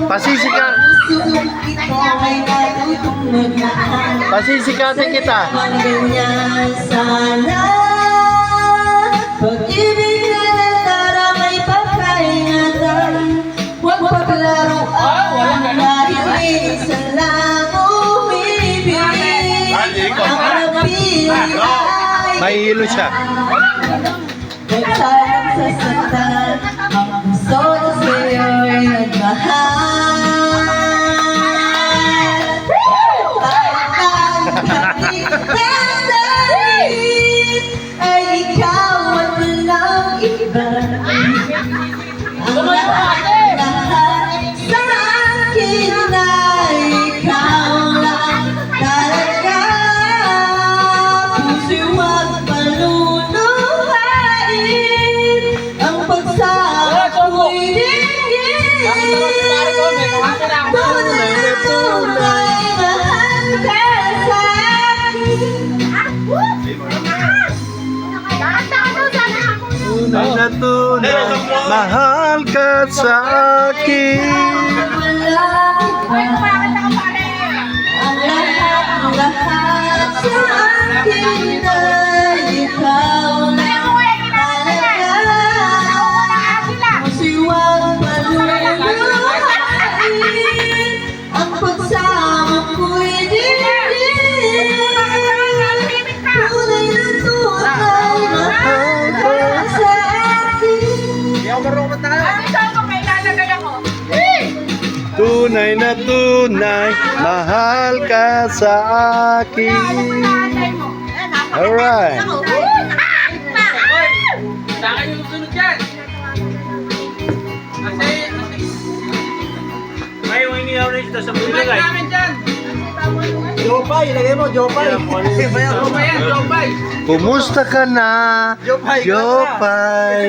Pasisika. Pasisikatin kita. Ganyan sana. Pag-ibig na natara may pagkaingatan. Huwag paglaruan dahil isa lang umibig. Ang napili ay Mahihilo siya. nagsalang sa sandan. Ang gusto na sa'yo'y nagmahal. Ay ikaw at walang iba. Ang lahat sa akin ay ikaw lang talaga. Puso'y huwag paluluhain. Ang pagsama ko'y dinggin. Tunay na tunay, mahal ka sa akin. Tunay na tunay, mahal ka sa akin. Ang lahat sa akin ay ikaw lang talaga. Puso'y huwag paluluhain. Ang pagsama ko'y dinggin. Tunay na tunay, mahal ka sa akin. Tunay na tunay, mahal ka sa akin. Alright. Sa akin yung sunod yan. Kasi... May wingi ako rin ito sa bulagay. Jopay, ilagay mo, Jopay. Jopay yan, Jopay. Kumusta ka na, Jopay. Jopay?